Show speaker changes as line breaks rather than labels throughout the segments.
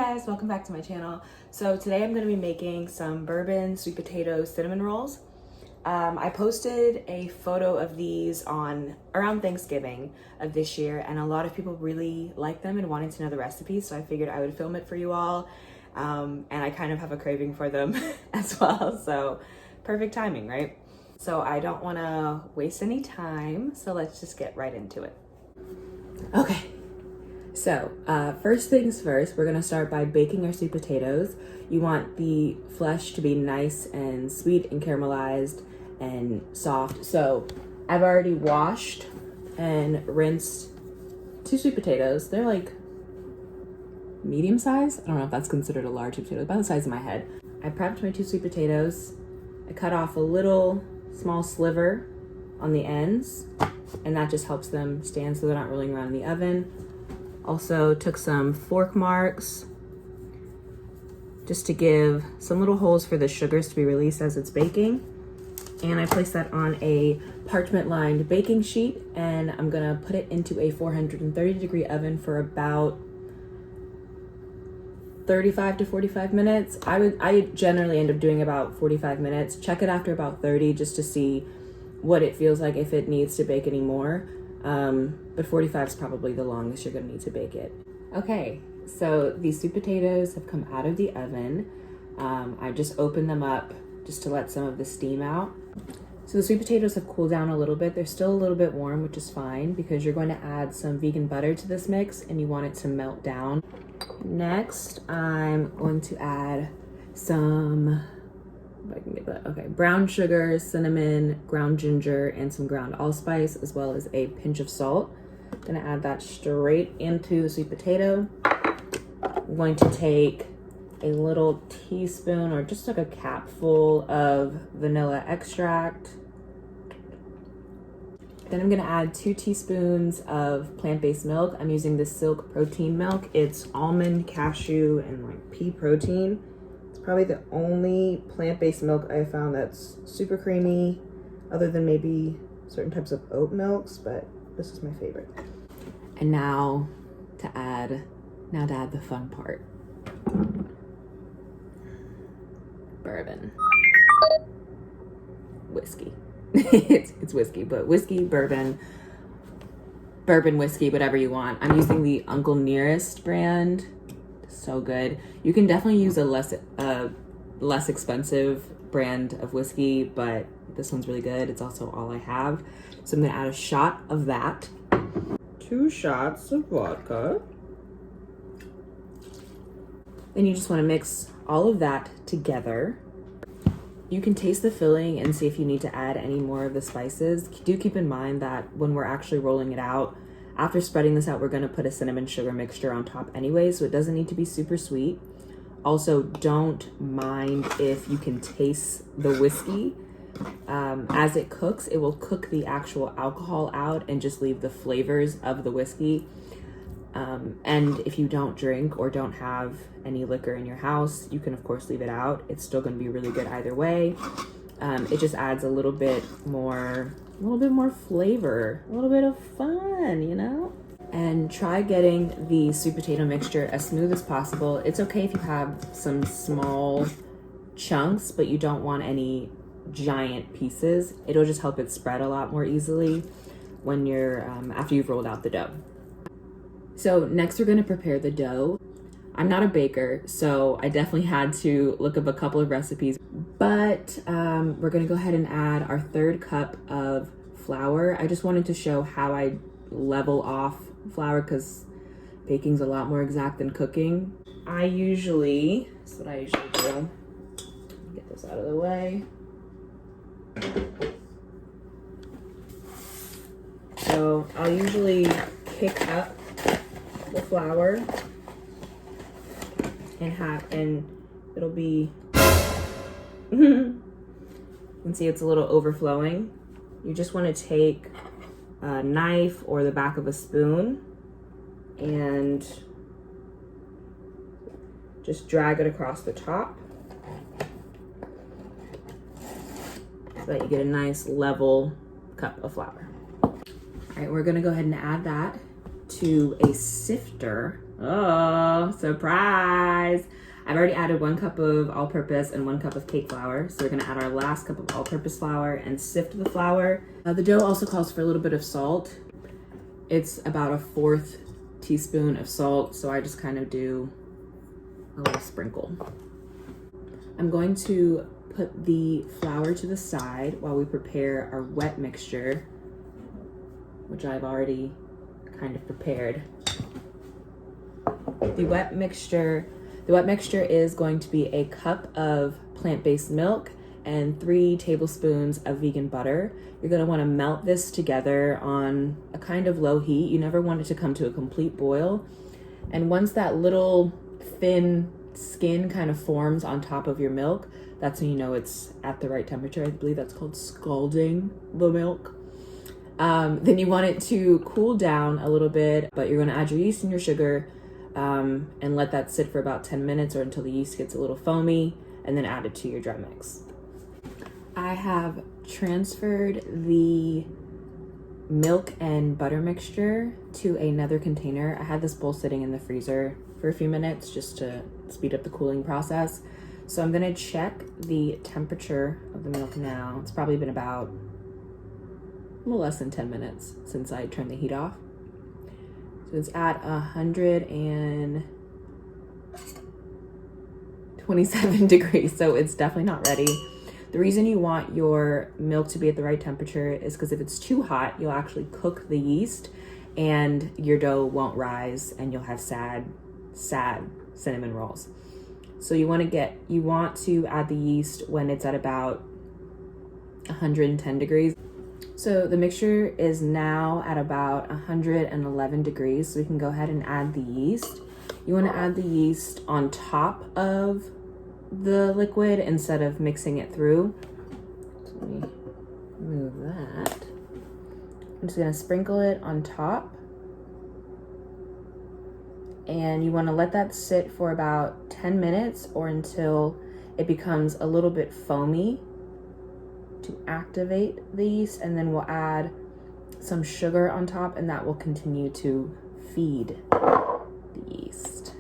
guys, welcome back to my channel. So today I'm going to be making some bourbon sweet potato cinnamon rolls. I posted a photo of these on around Thanksgiving of this year, and a lot of people really liked them and wanted to know the recipe, so I figured I would film it for you all. And I kind of have a craving for them as well, so perfect timing, right? So I don't want to waste any time, so let's just get right into it. Okay. So first things first, we're gonna start by baking our sweet potatoes. You want the flesh to be nice and sweet and caramelized and soft. So I've already washed and rinsed 2 sweet potatoes. They're like medium size. I don't know if that's considered a large potato, about the size of my head. I prepped my 2 sweet potatoes. I cut off a little small sliver on the ends, and that just helps them stand so they're not rolling around in the oven. Also took some fork marks just to give some little holes for the sugars to be released as it's baking. And I placed that on a parchment lined baking sheet, and I'm gonna put it into a 430-degree oven for about 35 to 45 minutes. I generally end up doing about 45 minutes. Check it after about 30 just to see what it feels like, if it needs to bake any more. But 45 is probably the longest you're gonna need to bake it. Okay, so these sweet potatoes have come out of the oven. I just opened them up just to let some of the steam out. So the sweet potatoes have cooled down a little bit. They're still a little bit warm, which is fine because you're going to add some vegan butter to this mix and you want it to melt down. Next, I'm going to add some, if I can get that, okay, brown sugar, cinnamon, ground ginger, and some ground allspice, as well as a pinch of salt. I'm gonna add that straight into the sweet potato. I'm going to take a little teaspoon or just like a capful of vanilla extract. Then I'm gonna add 2 teaspoons of plant-based milk. I'm using the Silk protein milk. It's almond, cashew, and like pea protein. Probably the only plant-based milk I found that's super creamy, other than maybe certain types of oat milks, but this is my favorite. And now to add the fun part. Bourbon. Whiskey. it's whiskey, but whiskey, bourbon whiskey, whatever you want. I'm using the Uncle Nearest brand. So good. You can definitely use a less expensive brand of whiskey, but this one's really good. It's also all I have. So I'm gonna add a shot of that. 2 shots of vodka. Then you just wanna mix all of that together. You can taste the filling and see if you need to add any more of the spices. Do keep in mind that when we're actually rolling it out, after spreading this out, we're gonna put a cinnamon sugar mixture on top anyway, so it doesn't need to be super sweet. Also, don't mind if you can taste the whiskey. As it cooks, it will cook the actual alcohol out and just leave the flavors of the whiskey. And if you don't drink or don't have any liquor in your house, you can of course leave it out. It's still gonna be really good either way. It just adds a little bit more flavor, a little bit of fun, you know? And try getting the sweet potato mixture as smooth as possible. It's okay if you have some small chunks, but you don't want any giant pieces. It'll just help it spread a lot more easily when you're, after you've rolled out the dough. So next we're gonna prepare the dough. I'm not a baker, so I definitely had to look up a couple of recipes, but we're gonna go ahead and add our 3rd cup of flour. I just wanted to show how I level off flour because baking's a lot more exact than cooking. That's what I usually do. Get this out of the way. So I'll usually pick up the flour and it'll be you can see it's a little overflowing. You just want to take a knife or the back of a spoon and just drag it across the top so that you get a nice level cup of flour. All right, we're gonna go ahead and add that to a sifter. Oh, surprise. I've already added 1 cup of all-purpose and 1 cup of cake flour. So we're gonna add our last cup of all-purpose flour and sift the flour. The dough also calls for a little bit of salt. It's about a 1/4 teaspoon of salt. So I just kind of do a little sprinkle. I'm going to put the flour to the side while we prepare our wet mixture, which I've already kind of prepared. The wet mixture is going to be a cup of plant-based milk and 3 tablespoons of vegan butter. You're gonna wanna melt this together on a kind of low heat. You never want it to come to a complete boil. And once that little thin skin kind of forms on top of your milk, that's when you know it's at the right temperature. I believe that's called scalding the milk. Then you want it to cool down a little bit, but you're gonna add your yeast and your sugar and let that sit for about 10 minutes or until the yeast gets a little foamy, and then add it to your dry mix. I have transferred the milk and butter mixture to another container. I had this bowl sitting in the freezer for a few minutes just to speed up the cooling process. So I'm gonna check the temperature of the milk now. It's probably been about a little less than 10 minutes since I turned the heat off. So it's at 127 degrees, so it's definitely not ready. The reason you want your milk to be at the right temperature is because if it's too hot, you'll actually cook the yeast and your dough won't rise and you'll have sad cinnamon rolls. So you want to add the yeast when it's at about 110 degrees. So the mixture is now at about 111 degrees, so we can go ahead and add the yeast. You want to add the yeast on top of the liquid instead of mixing it through. So let me move that. I'm just going to sprinkle it on top. And you want to let that sit for about 10 minutes or until it becomes a little bit foamy to activate the yeast, and then we'll add some sugar on top, and that will continue to feed the yeast.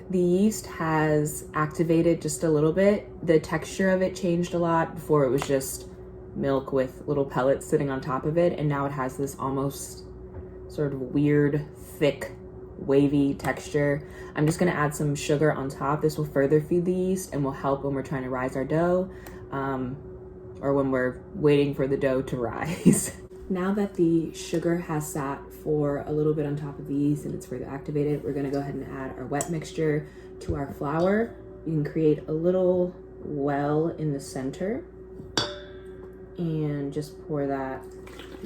The yeast has activated just a little bit. The texture of it changed a lot. Before it was just milk with little pellets sitting on top of it, and now it has this almost sort of weird, thick, wavy texture. I'm just gonna add some sugar on top. This will further feed the yeast and will help when we're trying to rise our dough, or when we're waiting for the dough to rise. Now that the sugar has sat for a little bit on top of the yeast and it's further activated, we're gonna go ahead and add our wet mixture to our flour. You can create a little well in the center and just pour that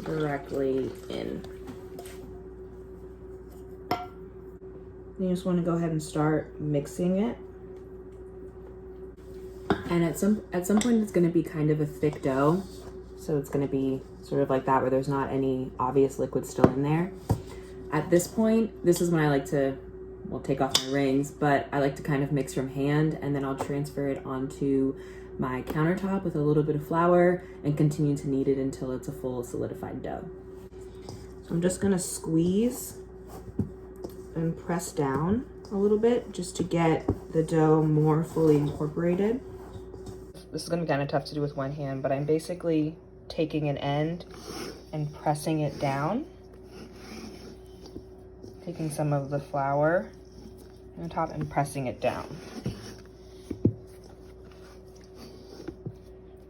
directly in. You just want to go ahead and start mixing it. And at some point it's going to be kind of a thick dough. So it's going to be sort of like that, where there's not any obvious liquid still in there. At this point, this is when I like to, well, take off my rings, but I like to kind of mix from hand, and then I'll transfer it onto my countertop with a little bit of flour and continue to knead it until it's a full solidified dough. So I'm just going to squeeze and press down a little bit just to get the dough more fully incorporated. This is going to be kind of tough to do with one hand, but I'm basically taking an end and pressing it down, taking some of the flour on top and pressing it down.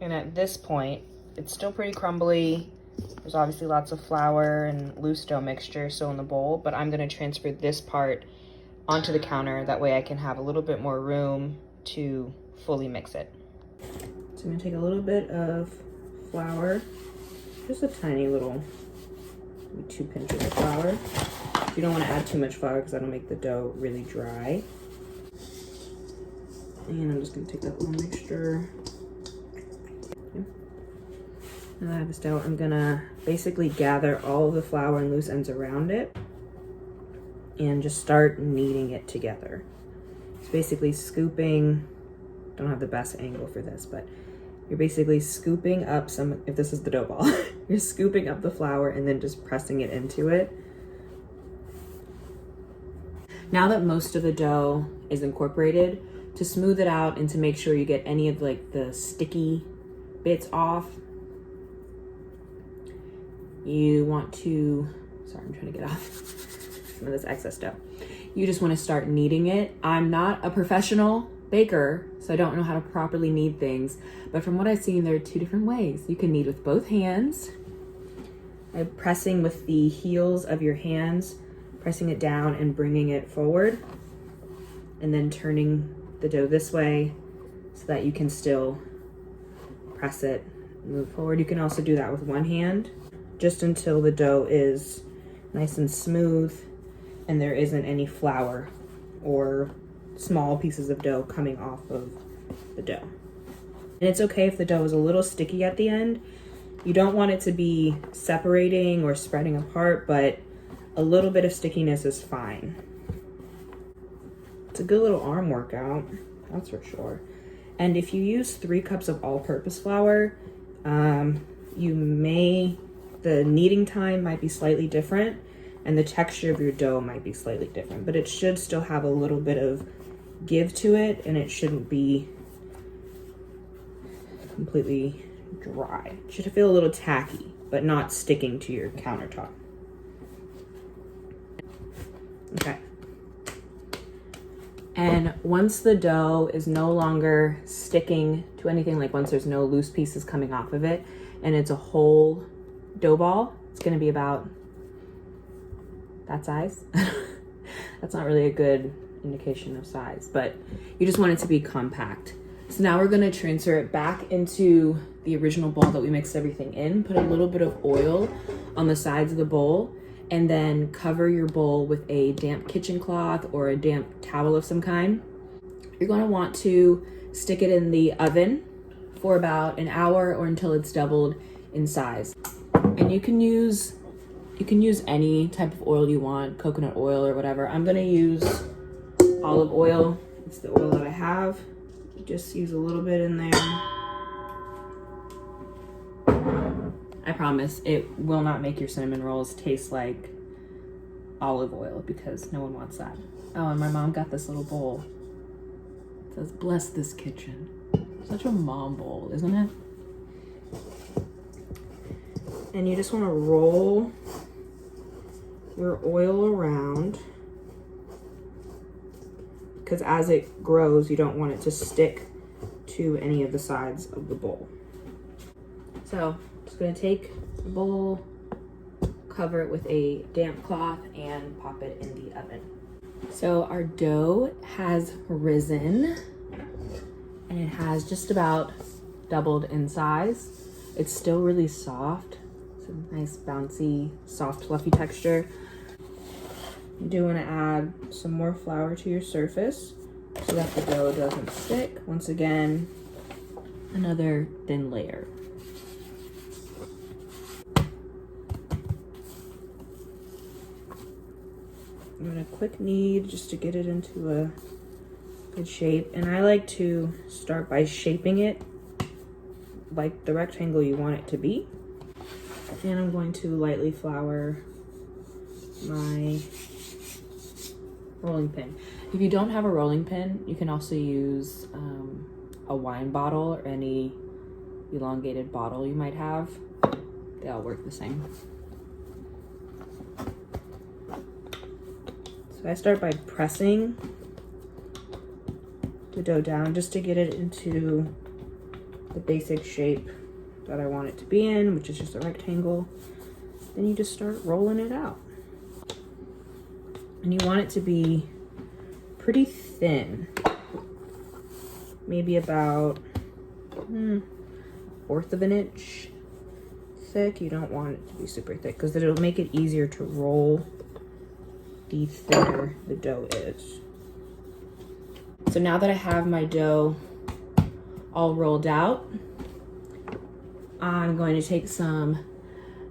And at this point, it's still pretty crumbly. There's obviously lots of flour and loose dough mixture still in the bowl, but I'm going to transfer this part onto the counter. That way I can have a little bit more room to fully mix it. So I'm going to take a little bit of flour, just a tiny little, maybe 2 pinches of flour. You don't want to add too much flour because that'll make the dough really dry. And I'm just going to take that little mixture. Now that I have this dough, I'm gonna basically gather all of the flour and loose ends around it and just start kneading it together. It's basically scooping, don't have the best angle for this, but you're basically scooping up some, if this is the dough ball, you're scooping up the flour and then just pressing it into it. Now that most of the dough is incorporated, to smooth it out and to make sure you get any of like the sticky bits off, you want to, sorry, I'm trying to get off some of this excess dough. You just want to start kneading it. I'm not a professional baker, so I don't know how to properly knead things, but from what I've seen, there are two different ways. You can knead with both hands by pressing with the heels of your hands, pressing it down and bringing it forward, and then turning the dough this way so that you can still press it and move forward. You can also do that with one hand, just until the dough is nice and smooth and there isn't any flour or small pieces of dough coming off of the dough. And it's okay if the dough is a little sticky at the end. You don't want it to be separating or spreading apart, but a little bit of stickiness is fine. It's a good little arm workout, that's for sure. And if you use 3 cups of all-purpose flour, the kneading time might be slightly different and the texture of your dough might be slightly different, but it should still have a little bit of give to it and it shouldn't be completely dry. It should feel a little tacky, but not sticking to your countertop. Okay. And once the dough is no longer sticking to anything, like once there's no loose pieces coming off of it and it's a whole dough ball, it's going to be about that size. That's not really a good indication of size, but you just want it to be compact. So now we're going to transfer it back into the original bowl that we mixed everything in. Put a little bit of oil on the sides of the bowl and then cover your bowl with a damp kitchen cloth or a damp towel of some kind. You're going to want to stick it in the oven for about an hour or until it's doubled in size. And you can use any type of oil you want, coconut oil or whatever. I'm going to use olive oil. It's the oil that I have. Just use a little bit in there. I promise it will not make your cinnamon rolls taste like olive oil because no one wants that. Oh, and my mom got this little bowl. It says, "Bless this kitchen." Such a mom bowl, isn't it? And you just want to roll your oil around because as it grows, you don't want it to stick to any of the sides of the bowl. So I'm just going to take the bowl, cover it with a damp cloth, and pop it in the oven. So our dough has risen and it has just about doubled in size. It's still really soft. It's a nice bouncy, soft, fluffy texture. You do want to add some more flour to your surface so that the dough doesn't stick. Once again, another thin layer. I'm gonna quick knead just to get it into a good shape. And I like to start by shaping it like the rectangle you want it to be. And I'm going to lightly flour my rolling pin. If you don't have a rolling pin, you can also use a wine bottle or any elongated bottle you might have. They all work the same. So I start by pressing the dough down just to get it into the basic shape that I want it to be in, which is just a rectangle. Then you just start rolling it out. And you want it to be pretty thin, maybe about 1/4 of an inch thick. You don't want it to be super thick because it'll make it easier to roll the thinner the dough is. So now that I have my dough all rolled out, I'm going to take some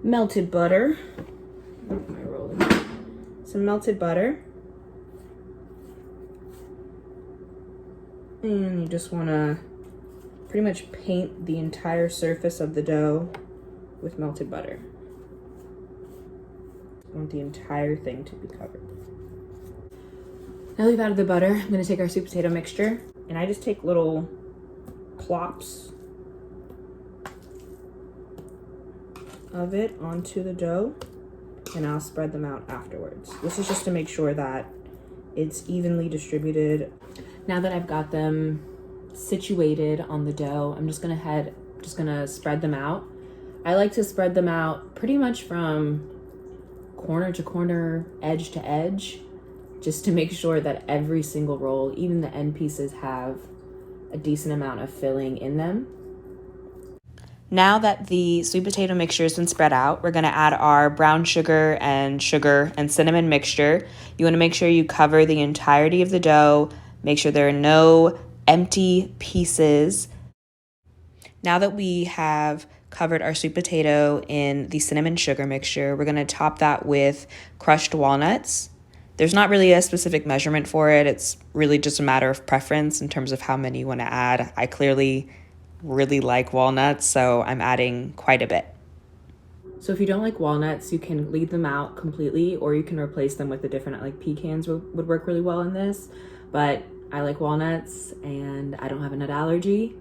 melted butter. Where am I rolling? Some melted butter. And you just want to pretty much paint the entire surface of the dough with melted butter. You want the entire thing to be covered. Now we've added the butter, I'm gonna take our sweet potato mixture, and I just take little plops of it onto the dough, and I'll spread them out afterwards. This is just to make sure that it's evenly distributed. Now that I've got them situated on the dough, I'm just gonna spread them out. I like to spread them out pretty much from corner to corner, edge to edge, just to make sure that every single roll, even the end pieces, have a decent amount of filling in them. Now that the sweet potato mixture has been spread out, we're gonna add our brown sugar and cinnamon mixture. You wanna make sure you cover the entirety of the dough, make sure there are no empty pieces. Now that we have covered our sweet potato in the cinnamon sugar mixture, we're gonna top that with crushed walnuts. There's not really a specific measurement for it. It's really just a matter of preference in terms of how many you wanna add. I clearly really like walnuts, so I'm adding quite a bit. So if you don't like walnuts, you can leave them out completely, or you can replace them with the different, like pecans would work really well in this, but I like walnuts and I don't have a nut allergy.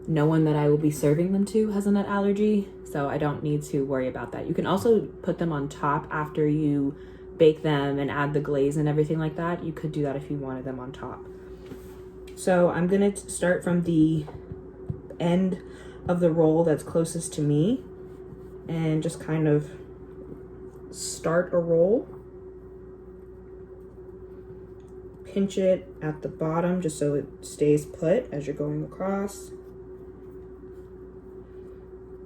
No one that I will be serving them to has a nut allergy, so I don't need to worry about that. You can also put them on top after you bake them and add the glaze and everything like that. You could do that if you wanted them on top. So I'm gonna start from the end of the roll that's closest to me and just kind of start a roll. Pinch it at the bottom just so it stays put as you're going across.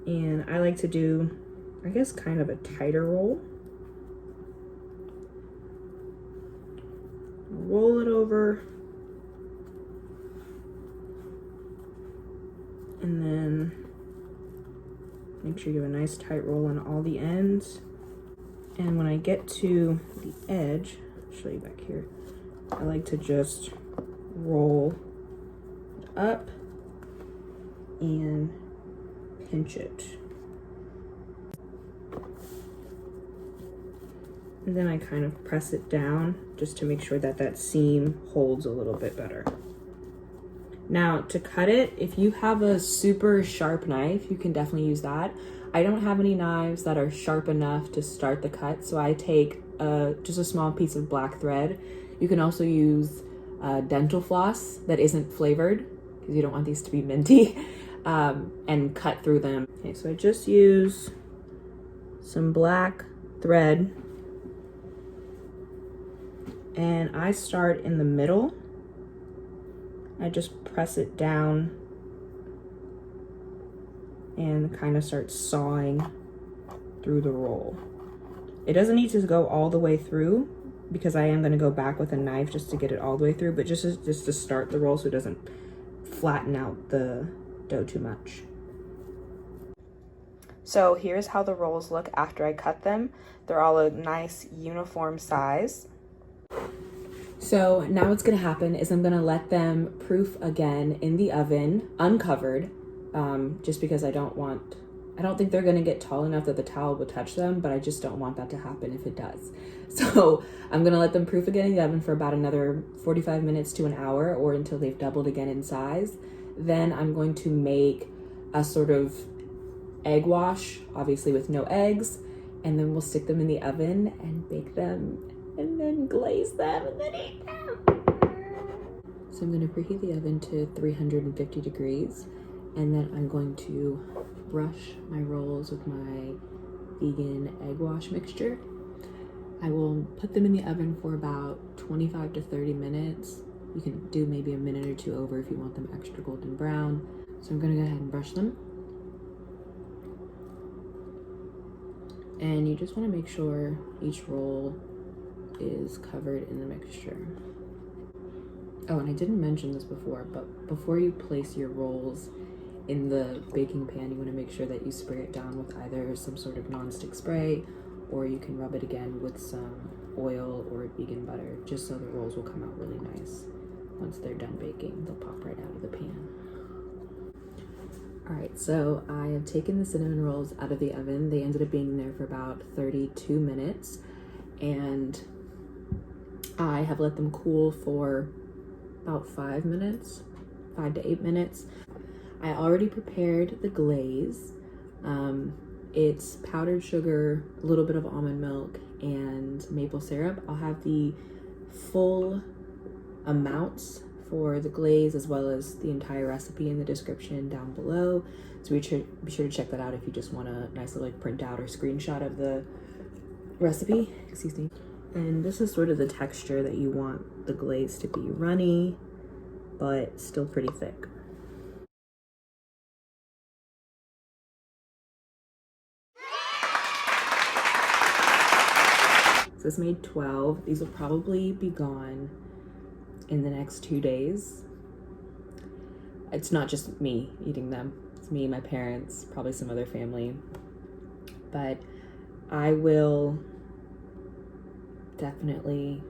And I like to do, I guess, kind of a tighter roll. Roll it over. And then make sure you have a nice tight roll on all the ends. And when I get to the edge, I'll show you back here, I like to just roll it up and pinch it. And then I kind of press it down just to make sure that that seam holds a little bit better. Now to cut it, if you have a super sharp knife, you can definitely use that. I don't have any knives that are sharp enough to start the cut, so I take just a small piece of black thread. You can also use dental floss that isn't flavored, because you don't want these to be minty, and cut through them. Okay, so I just use some black thread, and I start in the middle. I just press it down and kind of start sawing through the roll. It doesn't need to go all the way through because I am going to go back with a knife just to get it all the way through, but just to start the roll so it doesn't flatten out the dough too much. So here's how the rolls look after I cut them. They're all a nice uniform size. So now what's gonna happen is I'm gonna let them proof again in the oven, uncovered, just because I don't think they're gonna get tall enough that the towel will touch them, but I just don't want that to happen if it does. So I'm gonna let them proof again in the oven for about another 45 minutes to an hour, or until they've doubled again in size. Then I'm going to make a sort of egg wash, obviously with no eggs, and then we'll stick them in the oven and bake them, and then glaze them, and then eat them. So I'm gonna preheat the oven to 350 degrees, and then I'm going to brush my rolls with my vegan egg wash mixture. I will put them in the oven for about 25 to 30 minutes. You can do maybe a minute or two over if you want them extra golden brown. So I'm gonna go ahead and brush them. And you just wanna make sure each roll is covered in the mixture. Oh, and I didn't mention this before, but before you place your rolls in the baking pan, you want to make sure that you spray it down with either some sort of non-stick spray, or you can rub it again with some oil or vegan butter, just so the rolls will come out really nice. Once they're done baking, they'll pop right out of the pan. All right, so I have taken the cinnamon rolls out of the oven. They ended up being there for about 32 minutes, and I have let them cool for about 5 minutes, 5 to 8 minutes. I already prepared the glaze. It's powdered sugar, a little bit of almond milk, and maple syrup. I'll have the full amounts for the glaze as well as the entire recipe in the description down below. So be sure to check that out if you just want a nice little like printout or screenshot of the recipe. Excuse me. And this is sort of the texture that you want the glaze to be: runny, but still pretty thick. So this made 12. These will probably be gone in the next 2 days. It's not just me eating them. It's me, my parents, probably some other family. But I will definitely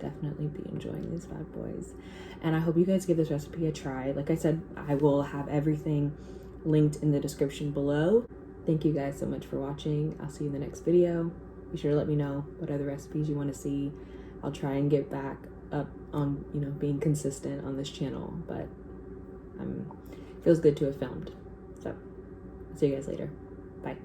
be enjoying these bad boys. And I hope you guys give this recipe a try. Like I said, I will have everything linked in the description below. Thank you guys so much for watching. I'll see you in the next video. Be sure to let me know what other recipes you want to see. I'll try and get back up on, being consistent on this channel, but feels good to have filmed. So I'll see you guys later. Bye.